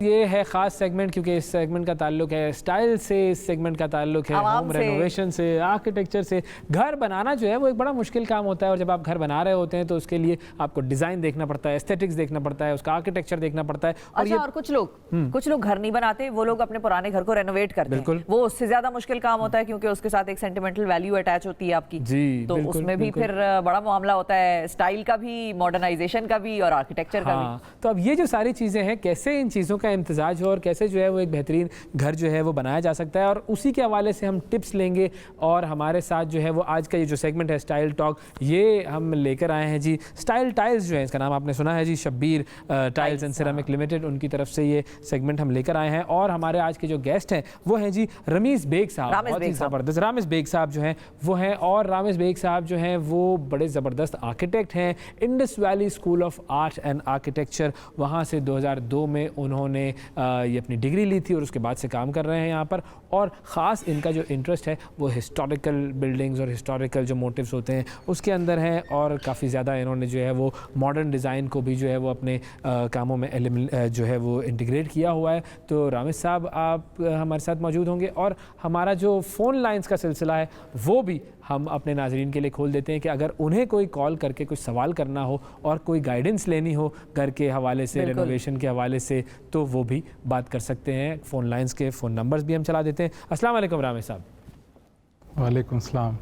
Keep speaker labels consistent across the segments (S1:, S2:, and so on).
S1: ये है ख़ास सेगमेंट क्योंकि इस सेगमेंट का ताल्लुक है स्टाइल से, इस सेगमेंट का ताल्लुक है होम रेनोवेशन से, आर्किटेक्चर से। घर बनाना जो है वो एक बड़ा मुश्किल काम होता है और जब आप घर बना रहे होते हैं तो उसके लिए आपको डिज़ाइन देखना पड़ता है, एस्थेटिक्स देखना पड़ता है, उसका आर्किटेक्चर देखना पड़ता है। और
S2: अच्छा, और कुछ लोग घर नहीं बनाते, वो लोग अपने पुराने घर को रेनोवेट करते हैं। वो उससे ज़्यादा मुश्किल काम होता है क्योंकि उसके साथ एक सेंटिमेंटल वैल्यू अटैच होती है आपकी।
S1: जी,
S2: तो उसमें भी फिर बड़ा मामला होता है, स्टाइल का भी, मॉडर्नाइजेशन का भी और आर्किटेक्चर का भी।
S1: तो अब ये जो सारी चीज़ें हैं, कैसे इन चीज़ों का इम्तिजाज हो और कैसे जो है वो एक बेहतरीन घर जो है वो बनाया जा सकता है, और उसी के हवाले से हम टिप्स लेंगे। और हमारे साथ जो है वो आज का ये जो सेगमेंट है स्टाइल टॉक, ये हम लेकर आए हैं जी स्टाइल टाइल्स, जो है इसका नाम आपने सुना है जी, Shabbir tiles and ceramic limited, उनकी तरफ से ये सेगमेंट हम लेकर आए हैं। और हमारे आज के जो गेस्ट हैं वो हैं जी रमीज़ बेग साहब, बहुत ही ज़बरदस्त रामिज़ बेग साहब जो हैं वो हैं। और रामिज़ बेग साहब जो हैं वो बड़े ज़बरदस्त आर्किटेक्ट हैं। Indus valley school of art and architecture, वहाँ से 2002 में उन्होंने ये अपनी डिग्री ली थी और उसके बाद से काम कर रहे हैं यहाँ पर। और ख़ास इनका जो इंटरेस्ट है वो हिस्टोरिकल बिल्डिंग्स और हिस्टोरिकल जो मोटिव्स होते हैं उसके अंदर हैं, और काफ़ी ज़्यादा इन्होंने जो है वो मॉडर्न डिज़ाइन को भी जो है वो अपने कामों में जो है वो इंटीग्रेट किया हुआ है। तो रामिज़ साहब आप हमारे साथ मौजूद होंगे, और हमारा जो फ़ोन लाइन्स का सिलसिला है वो भी हम अपने नाज़रीन के लिए खोल देते हैं कि अगर उन्हें कोई कॉल करके कुछ सवाल करना हो और कोई गाइडेंस लेनी हो घर के हवाले से, रेनोवेशन के हवाले से, तो वो भी बात कर सकते हैं। फ़ोन लाइन्स के फ़ोन नंबर्स भी हम चला देते हैं। अस्सलाम वालेकुम रामिज़ साहब।
S3: वालेकुम सलाम।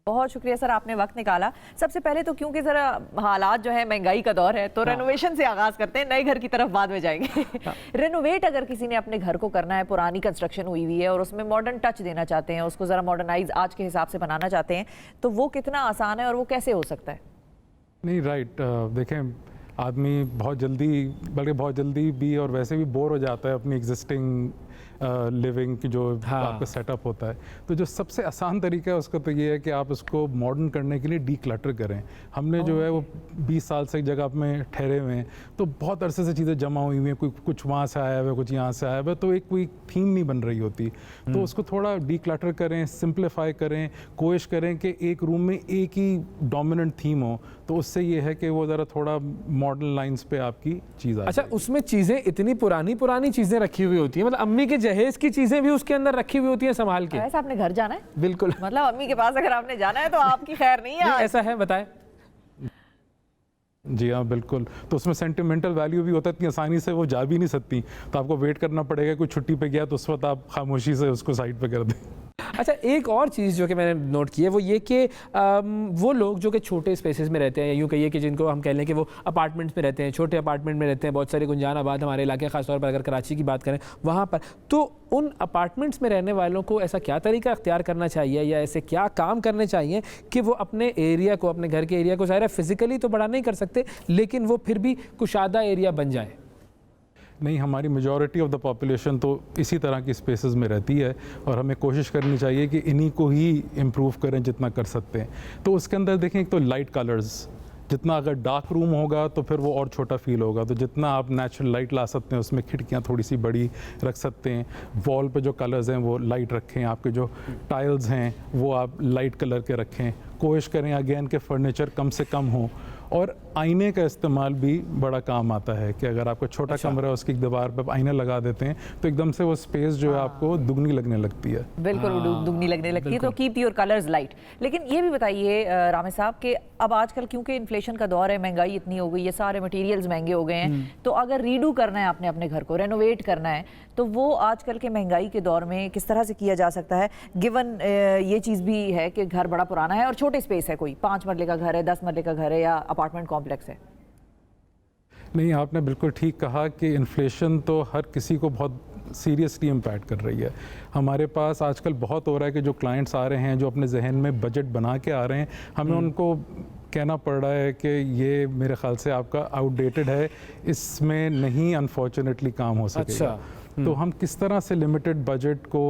S2: बहुत शुक्रिया सर, आपने वक्त निकाला। सबसे पहले तो क्योंकि ज़रा हालात जो है महंगाई का दौर है, तो रेनोवेशन से आगाज़ करते हैं, नए घर की तरफ बाद में जाएंगे। रेनोवेट अगर किसी ने अपने घर को करना है, पुरानी कंस्ट्रक्शन हुई हुई है और उसमें मॉडर्न टच देना चाहते हैं, उसको ज़रा मॉडर्नाइज आज के हिसाब से बनाना चाहते हैं, तो वो कितना आसान है और वो कैसे हो सकता है?
S3: नहीं, राइट, देखें, आदमी बहुत जल्दी, बल्कि बहुत जल्दी भी और वैसे भी बोर हो जाता है अपनी एग्जिस्टिंग लिविंग की जो आपका सेटअप होता है। तो जो सबसे आसान तरीका है उसका तो ये है कि आप उसको मॉडर्न करने के लिए डीक्लटर करें। हमने जो है वो 20 साल से एक जगह में ठहरे हुए हैं, तो बहुत अरसे से चीज़ें जमा हुई हुई हैं, कुछ वहाँ से आया हुआ है, कुछ यहाँ से आया हुआ है, तो एक कोई थीम नहीं बन रही होती। तो उसको थोड़ा डीक्लटर करें, सिंप्लीफाई करें, कोशिश करें कि एक रूम में एक ही डोमिनेंट थीम हो, तो उससे ये है कि वो ज़रा थोड़ा मॉडर्न लाइंस पे आपकी चीज़ आ
S1: अच्छा, उसमें चीज़ें इतनी पुरानी चीज़ें रखी हुई होती हैं, मतलब अम्मी के जहेज की चीज़ें भी उसके अंदर रखी हुई होती हैं संभाल के।
S2: ऐसा आपने घर जाना है?
S1: बिल्कुल,
S2: मतलब अम्मी के पास अगर आपने जाना है तो आपकी खैर नहीं है।
S1: ऐसा है, बताएं।
S3: जी हाँ, बिल्कुल। तो उसमें सेंटिमेंटल वैल्यू भी होता है, इतनी आसानी से वो जा भी नहीं सकती, तो आपको वेट करना पड़ेगा। कोई छुट्टी पे गया तो उस वक्त आप खामोशी से उसको साइड पे कर दें।
S1: अच्छा, एक और चीज़ जो कि मैंने नोट की है वो ये कि वो लोग जो कि छोटे स्पेसेस में रहते हैं, या यूँ कहिए कि जिनको हम कह लें कि वो अपार्टमेंट्स में रहते हैं, छोटे अपार्टमेंट में रहते हैं, बहुत सारे गुंजान आबाद हमारे इलाके, ख़ासतौर पर अगर कराची की बात करें वहाँ पर, तो उन अपार्टमेंट्स में रहने वालों को ऐसा क्या तरीका अख्तियार करना चाहिए या ऐसे क्या काम करने चाहिए कि वो अपने एरिया को, अपने घर के एरिया को, ज़ाहिर है फिज़िकली तो बड़ा नहीं कर सकते, लेकिन वो फिर भी कुशादा एरिया बन जाए?
S3: नहीं, हमारी मेजॉरिटी ऑफ द पॉपुलेशन तो इसी तरह की स्पेसेस में रहती है, और हमें कोशिश करनी चाहिए कि इन्हीं को ही इम्प्रूव करें जितना कर सकते हैं। तो उसके अंदर देखें, एक तो लाइट कलर्स, जितना अगर डार्क रूम होगा तो फिर वो और छोटा फील होगा, तो जितना आप नेचुरल लाइट ला सकते हैं, उसमें खिड़कियाँ थोड़ी सी बड़ी रख सकते हैं, वॉल पे जो कलर्स हैं वो लाइट रखें, आपके जो टाइल्स हैं वो आप लाइट कलर के रखें, कोशिश करें अगेन के फर्नीचर कम से कम हो, और आईने का इस्तेमाल भी बड़ा काम आता है कि अगर आपका छोटा कमरा है उसकी दीवार पर आईना लगा देते हैं तो एकदम से वो स्पेस जो है आपको दुगनी लगने लगती है।
S2: बिल्कुल, दुगनी लगने लगती है। तो कीप योर कलर्स लाइट। लेकिन ये भी बताइए रामिज़ साहब कि अब आजकल क्योंकि इन्फ्लेशन का दौर है, महंगाई इतनी हो गई है, सारे मटेरियल्स महंगे हो गए हैं, तो अगर रीडू करना है आपने अपने घर को, रेनोवेट करना है, तो वो आजकल के महंगाई के दौर में किस तरह से किया जा सकता है? गिवन ये चीज़ भी है कि घर बड़ा पुराना है और छोटे स्पेस है, कोई 5 मरले का घर है, 10 मरले का घर है या अपार्टमेंट कॉम्प्लेक्स है।
S3: नहीं, आपने बिल्कुल ठीक कहा कि इन्फ्लेशन तो हर किसी को बहुत सीरियसली इम्पैक्ट कर रही है। हमारे पास आजकल बहुत हो रहा है कि जो क्लाइंट्स आ रहे हैं, जो अपने जहन में बजट बना के आ रहे हैं, हमें उनको कहना पड़ रहा है कि ये मेरे ख्याल से आपका आउटडेटेड है, इसमें नहीं अनफॉर्चुनेटली काम हो सकेगा।
S1: अच्छा।
S3: तो हम किस तरह से लिमिटेड बजट को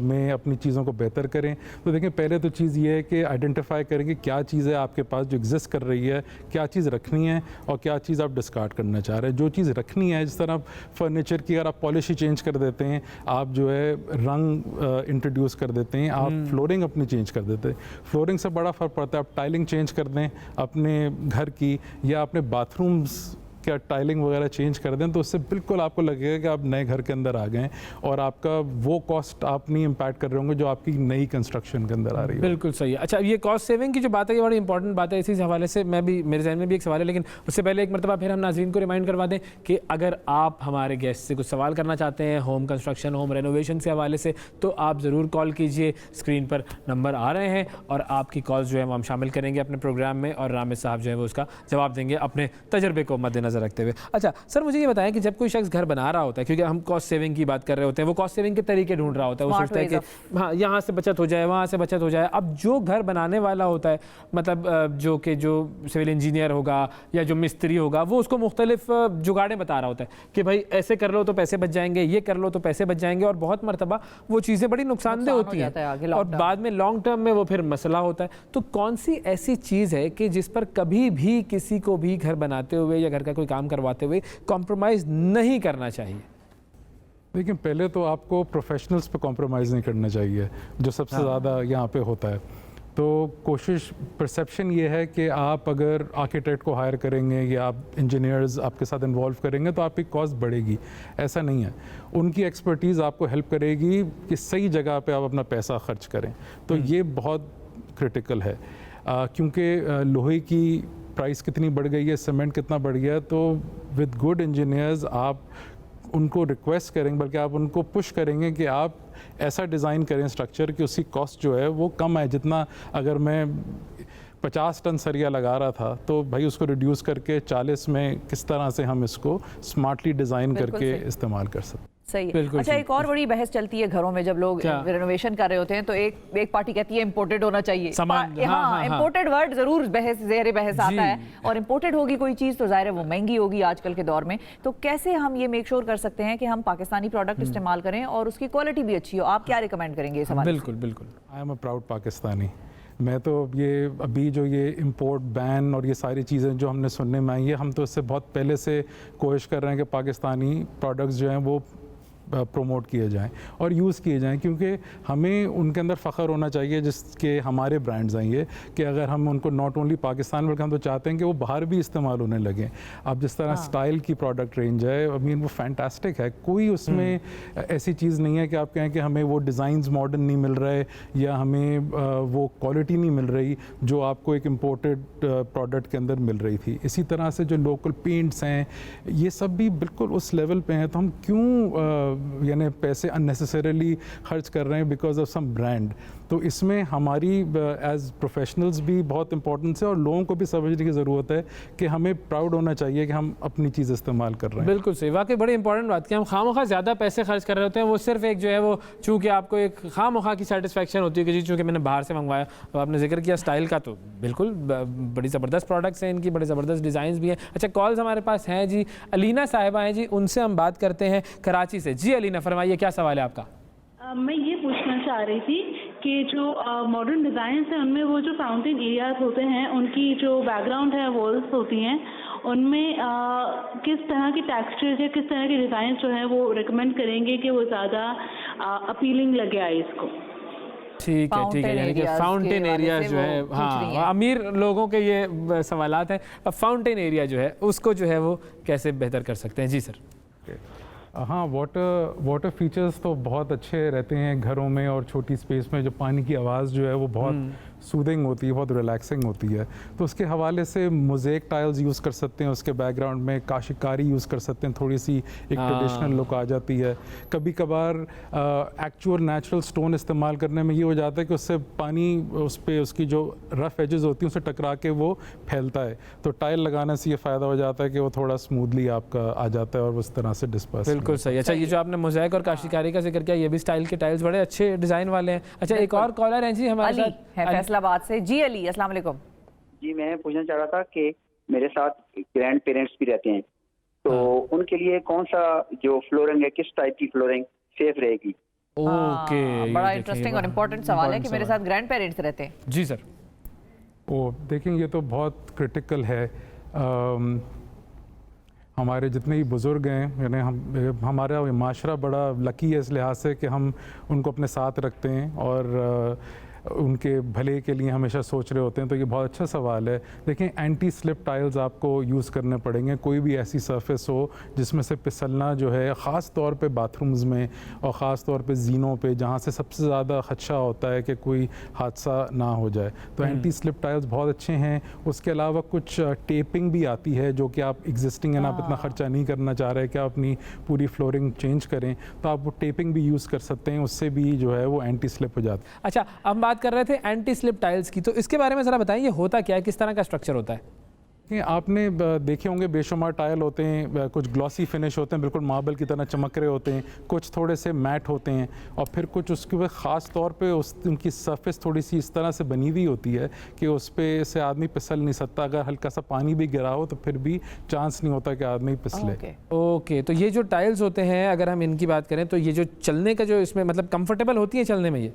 S3: में अपनी चीज़ों को बेहतर करें? तो देखें, पहले तो चीज़ ये है कि आइडेंटिफाई करें कि क्या चीज़ है आपके पास जो एग्जिस्ट कर रही है, क्या चीज़ रखनी है और क्या चीज़ आप डिस्कार्ड करना चाह रहे हैं। जो चीज़ रखनी है, जिस तरह फर्नीचर की अगर आप पॉलिशी चेंज कर देते हैं, आप जो है रंग इंट्रोड्यूस कर देते हैं, आप फ्लोरिंग अपनी चेंज कर देते हैं, फ्लोरिंग से बड़ा फ़र्क पड़ता है। आप टाइलिंग चेंज कर दें अपने घर की, या अपने बाथरूम्स उसके टाइलिंग वगैरह चेंज कर दें तो उससे बिल्कुल आपको लगेगा कि आप नए घर के अंदर आ गए और आपका वो कॉस्ट आप नहीं इम्पैक्ट कर रहे होंगे जो आपकी नई कंस्ट्रक्शन के अंदर आ रही है।
S1: बिल्कुल सही है। अच्छा, ये कॉस्ट सेविंग की जो बात है ये बड़ी इंपॉर्टेंट बात है। इसी हवाले से मैं भी, मेरे जहन में भी एक सवाल है, लेकिन उससे पहले एक मरतबा फिर हम नाज़रीन को रिमाइंड करवा दें कि अगर आप हमारे गेस्ट से कुछ सवाल करना चाहते हैं होम कंस्ट्रक्शन, होम रेनोवेशन के हवाले से, तो आप ज़रूर कॉल कीजिए। स्क्रीन पर नंबर आ रहे हैं और आपकी कॉल्स जो है वो हम शामिल करेंगे अपने प्रोग्राम में और रामिद साहब जो है वो उसका जवाब देंगे अपने तजर्बे को मद्देनज़र रखते हुए। अच्छा सर, मुझे ये बताएं कि जब कोई शख्स घर बना रहा होता है, क्योंकि हम कॉस्ट सेविंग की बात कर रहे होते हैं, वो कॉस्ट सेविंग के तरीके ढूंढ रहा होता है, वो सोचता है कि हाँ यहाँ से बचत हो जाए, वहाँ से बचत हो जाए। अब जो घर बनाने वाला होता है, मतलब जो सिविल इंजीनियर होगा या जो मिस्त्री होगा, वो उसको मुख्तलिफ जुगाड़ें बता रहा होता है कि भाई ऐसे कर लो तो पैसे बच जाएंगे, ये कर लो तो पैसे बच जाएंगे, और बहुत मरतबा वो चीज़ें बड़ी नुकसानदेह होती हैं और बाद में लॉन्ग टर्म में वो फिर मसला होता है। तो कौन सी ऐसी चीज़ है कि जिस पर कभी भी किसी को भी घर बनाते हुए या घर का कोई काम करवाते हुए कॉम्प्रोमाइज़ नहीं करना चाहिए?
S3: लेकिन पहले तो आपको प्रोफेशनल्स पे कॉम्प्रोमाइज़ नहीं करना चाहिए, जो सबसे ज़्यादा यहाँ पे होता है। तो कोशिश, परसेप्शन ये है कि आप अगर आर्किटेक्ट को हायर करेंगे या आप इंजीनियर्स आपके साथ इन्वॉल्व करेंगे तो आपकी कॉस्ट बढ़ेगी। ऐसा नहीं है, उनकी एक्सपर्टीज़ आपको हेल्प करेगी कि सही जगह पे आप अपना पैसा खर्च करें। तो ये बहुत क्रिटिकल है, क्योंकि लोहे की प्राइस कितनी बढ़ गई है, सीमेंट कितना बढ़ गया है। तो विद गुड इंजीनियर्स आप उनको रिक्वेस्ट करेंगे, बल्कि आप उनको पुश करेंगे कि आप ऐसा डिज़ाइन करें स्ट्रक्चर कि उसकी कॉस्ट जो है वो कम है। जितना अगर मैं 50 टन सरिया लगा रहा था तो भाई उसको रिड्यूस करके 40 में किस तरह से हम इसको स्मार्टली डिज़ाइन करके इस्तेमाल कर सकते।
S2: सही है। अच्छा, एक और बड़ी बहस चलती है घरों में, जब लोग रेनोवेशन कर रहे होते हैं तो एक पार्टी कहती है इम्पोर्टेड होना चाहिए सामान। हाँ, इम्पोर्टेड वर्ड जरूर ज़ेर बहस आता है, और इम्पोर्टेड होगी कोई चीज़ तो ज़ाहिर है वो महंगी होगी आजकल के दौर में। तो कैसे हम ये मेक श्योर कर सकते हैं कि हम पाकिस्तानी प्रोडक्ट इस्तेमाल करें और उसकी क्वालिटी भी अच्छी हो? आप क्या रिकमेंड करेंगे इस हवाले से?
S1: बिल्कुल बिल्कुल,
S3: I am a proud Pakistani. मैं तो ये अभी जो ये इंपोर्ट बैन और ये सारी चीज़ें जो हमने सुनने में आई है, हम तो इससे बहुत पहले से कोशिश कर रहे हैं कि पाकिस्तानी प्रोडक्ट्स जो हैं वो प्रमोट किए जाएं और यूज़ किए जाएं, क्योंकि हमें उनके अंदर फ़ख्र होना चाहिए जिसके हमारे ब्रांड्स हैं ये, कि अगर हम उनको नॉट ओनली पाकिस्तान बल्कि हम तो चाहते हैं कि वो बाहर भी इस्तेमाल होने लगे। अब जिस तरह स्टाइल की प्रोडक्ट रेंज है, आई मीन वो फैंटास्टिक है, कोई उसमें ऐसी चीज़ नहीं है कि आप कहें कि हमें वो डिज़ाइंस मॉडर्न नहीं मिल रहे या हमें वो क्वालिटी नहीं मिल रही जो आपको एक इम्पोर्टेड प्रोडक्ट के अंदर मिल रही थी। इसी तरह से जो लोकल पेंट्स हैं ये सब भी बिल्कुल उस लेवल पे हैं, तो हम क्यों यानी पैसे अननेसेसरीली खर्च कर रहे हैं बिकॉज ऑफ सम ब्रांड। तो इसमें हमारी एज प्रोफेशनल्स भी बहुत इंपॉर्टेंस है और लोगों को भी समझने की ज़रूरत है कि हमें प्राउड होना चाहिए कि हम अपनी चीज़ इस्तेमाल कर रहे हैं।
S1: बिल्कुल सही, वाकई बड़ी इंपॉर्टेंट बात कि हम खामोखा ज़्यादा पैसे खर्च कर रहे होते हैं। वो सिर्फ एक जो है वो चूँकि आपको एक खामोखा की सेटिस्फेक्शन होती है कि जी चूँकि मैंने बाहर से मंगवाया। तो आपने जिक्र किया स्टाइल का, तो बिल्कुल बड़ी ज़बरदस्त प्रोडक्ट्स हैं इनकी, बड़े ज़बरदस्त डिज़ाइन भी हैं। अच्छा, कॉल्स हमारे पास हैं जी। अलीना साहिबा हैं जी, उनसे हम बात करते हैं कराची से। जी अलीना, फरमाइए क्या सवाल है आपका?
S4: मैं ये पूछना चाह रही थी कि जो मॉडर्न डिज़ाइन हैं उनमें वो जो फाउंटेन एरियाज होते हैं उनकी जो बैकग्राउंड है वॉल्स होती हैं, उनमें किस तरह की टेक्सचर्स या किस तरह के डिज़ाइन जो हैं वो रिकमेंड करेंगे कि वो ज़्यादा अपीलिंग लगे आए इसको?
S1: ठीक है, यानी कि फाउंटेन एरिया जो है, हाँ, अमीर लोगों के ये सवालात हैं। अब फाउंटेन एरिया जो है उसको जो है वो कैसे बेहतर कर सकते हैं? जी सर।
S3: हाँ, वाटर फीचर्स तो बहुत अच्छे रहते हैं घरों में, और छोटी स्पेस में जो पानी की आवाज़ जो है वो बहुत सूदिंग होती है, बहुत रिलैक्सिंग होती है। तो उसके हवाले से मोज़ेक टाइल्स यूज़ कर सकते हैं, उसके बैकग्राउंड में काशिकारी यूज़ कर सकते हैं, थोड़ी सी एक ट्रेडिशनल लुक आ जाती है। कभी कभार एक्चुअल नेचुरल स्टोन इस्तेमाल करने में ये हो जाता है कि उससे पानी उस पर उसकी जो रफ़ एजेस होती हैं उससे टकरा के वो फैलता है। तो टाइल लगाने से ये फ़ायदा हो जाता है कि वो थोड़ा स्मूथली आपका आ जाता है और उस तरह से डिस्पर्स।
S1: बिल्कुल सही। अच्छा, ये जो आपने मोज़ेक और काशिकारी का जिक्र किया, ये भी स्टाइल के टाइल्स बड़े अच्छे डिज़ाइन वाले हैं। अच्छा, एक और कॉलर हैं जी हमारे साथ
S2: फैसलाबाद से। जी अली, अस्सलाम वालेकुम।
S5: जी, मैं पूछना चाह रहा था कि मेरे साथ ग्रैंड पेरेंट्स भी रहते हैं, तो उनके लिए कौन सा जो फ्लोरिंग है, किस टाइप की फ्लोरिंग सेफ रहेगी?
S1: ओके,
S2: बड़ा इंटरेस्टिंग और इम्पोर्टेंट सवाल है कि मेरे साथ ग्रैंड पेरेंट्स रहते हैं।
S1: जी सर।
S3: देखें, ये तो बहुत क्रिटिकल है। हमारे जितने भी बुज़ुर्ग हैं, यानी हमारा माशरा बड़ा लकी है इस लिहाज से कि हम उनको अपने साथ रखते हैं, और उनके भले के लिए हमेशा सोच रहे होते हैं, तो ये बहुत अच्छा सवाल है। देखें, एंटी स्लिप टाइल्स आपको यूज़ करने पड़ेंगे। कोई भी ऐसी सरफेस हो जिसमें से फिसलना जो है, ख़ास तौर पे बाथरूम्स में और ख़ास तौर पे जीनों पे, जहाँ से सबसे ज़्यादा खदशा होता है कि कोई हादसा ना हो जाए, तो एंटी स्लिप टाइल्स बहुत अच्छे हैं। उसके अलावा कुछ टेपिंग भी आती है जो कि आप एग्जिस्टिंग है ना, आप इतना खर्चा नहीं करना चाह रहे कि आप अपनी पूरी फ्लोरिंग चेंज करें, तो आप वो टेपिंग भी यूज़ कर सकते हैं, उससे भी जो है वो एंटी स्लिप हो जाता है।
S1: अच्छा, हम बात कर रहे थे एंटी स्लिप टाइल्स की, तो इसके बारे में ज़रा बताइए, ये होता क्या है, किस तरह का स्ट्रक्चर होता है?
S3: ये आपने देखे होंगे बेशुमार टाइल होते हैं, कुछ ग्लॉसी फिनिश होते हैं, बिल्कुल मार्बल की तरह चमक रहे होते हैं, कुछ थोड़े से मैट होते हैं, और फिर कुछ उसके ऊपर ख़ास तौर पे उनकी सरफेस थोड़ी सी इस तरह से बनी हुई होती है कि उस पे से आदमी फिसल नहीं सकता। अगर हल्का सा पानी भी गिरा हो तो फिर भी चांस नहीं होता कि आदमी फिसले।
S1: ओके, तो ये जो टाइल्स होते हैं, अगर हम इनकी बात करें तो ये जो चलने का जो इसमें मतलब कंफर्टेबल होती है चलने में? ये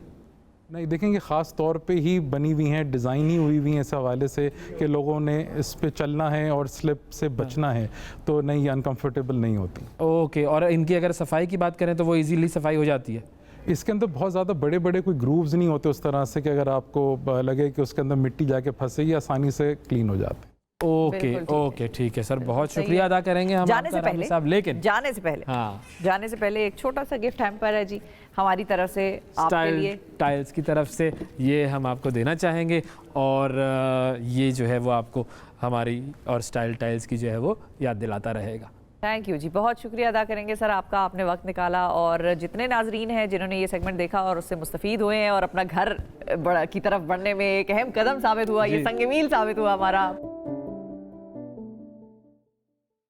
S3: नहीं, देखेंगे ख़ास तौर पे ही बनी हुई हैं, डिज़ाइन ही हुई हुई हैं इस हवाले से कि लोगों ने इस पे चलना है और स्लिप से बचना है, तो नहीं, अनकंफर्टेबल नहीं होती।
S1: ओके, और इनकी अगर सफाई की बात करें तो वो इजीली सफाई हो जाती है?
S3: इसके अंदर बहुत ज़्यादा बड़े बड़े कोई ग्रूव्स नहीं होते उस तरह से कि अगर आपको लगे कि उसके अंदर मिट्टी जाके फंसे, ये आसानी से क्लीन हो जाते हैं।
S1: ओके ओके, ठीक है सर, बहुत शुक्रिया अदा करेंगे हम
S2: जाने से
S1: आपका,
S2: पहले
S1: साहब। लेकिन
S2: जाने से पहले एक छोटा सा गिफ्ट हैम्पर है जी हमारी तरफ से आपके लिए,
S1: टाइल्स की तरफ से, ये हम आपको देना चाहेंगे, और ये जो है वो आपको हमारी और स्टाइल टाइल्स की जो है वो याद दिलाता रहेगा।
S2: थैंक यू जी, बहुत शुक्रिया अदा करेंगे सर आपका, आपने वक्त निकाला, और जितने नाजरीन हैं जिन्होंने ये सेगमेंट देखा और उससे मुस्तफीद हुए हैं और अपना घर की तरफ बढ़ने में एक अहम कदम साबित हुआ, ये संग मील साबित हुआ हमारा।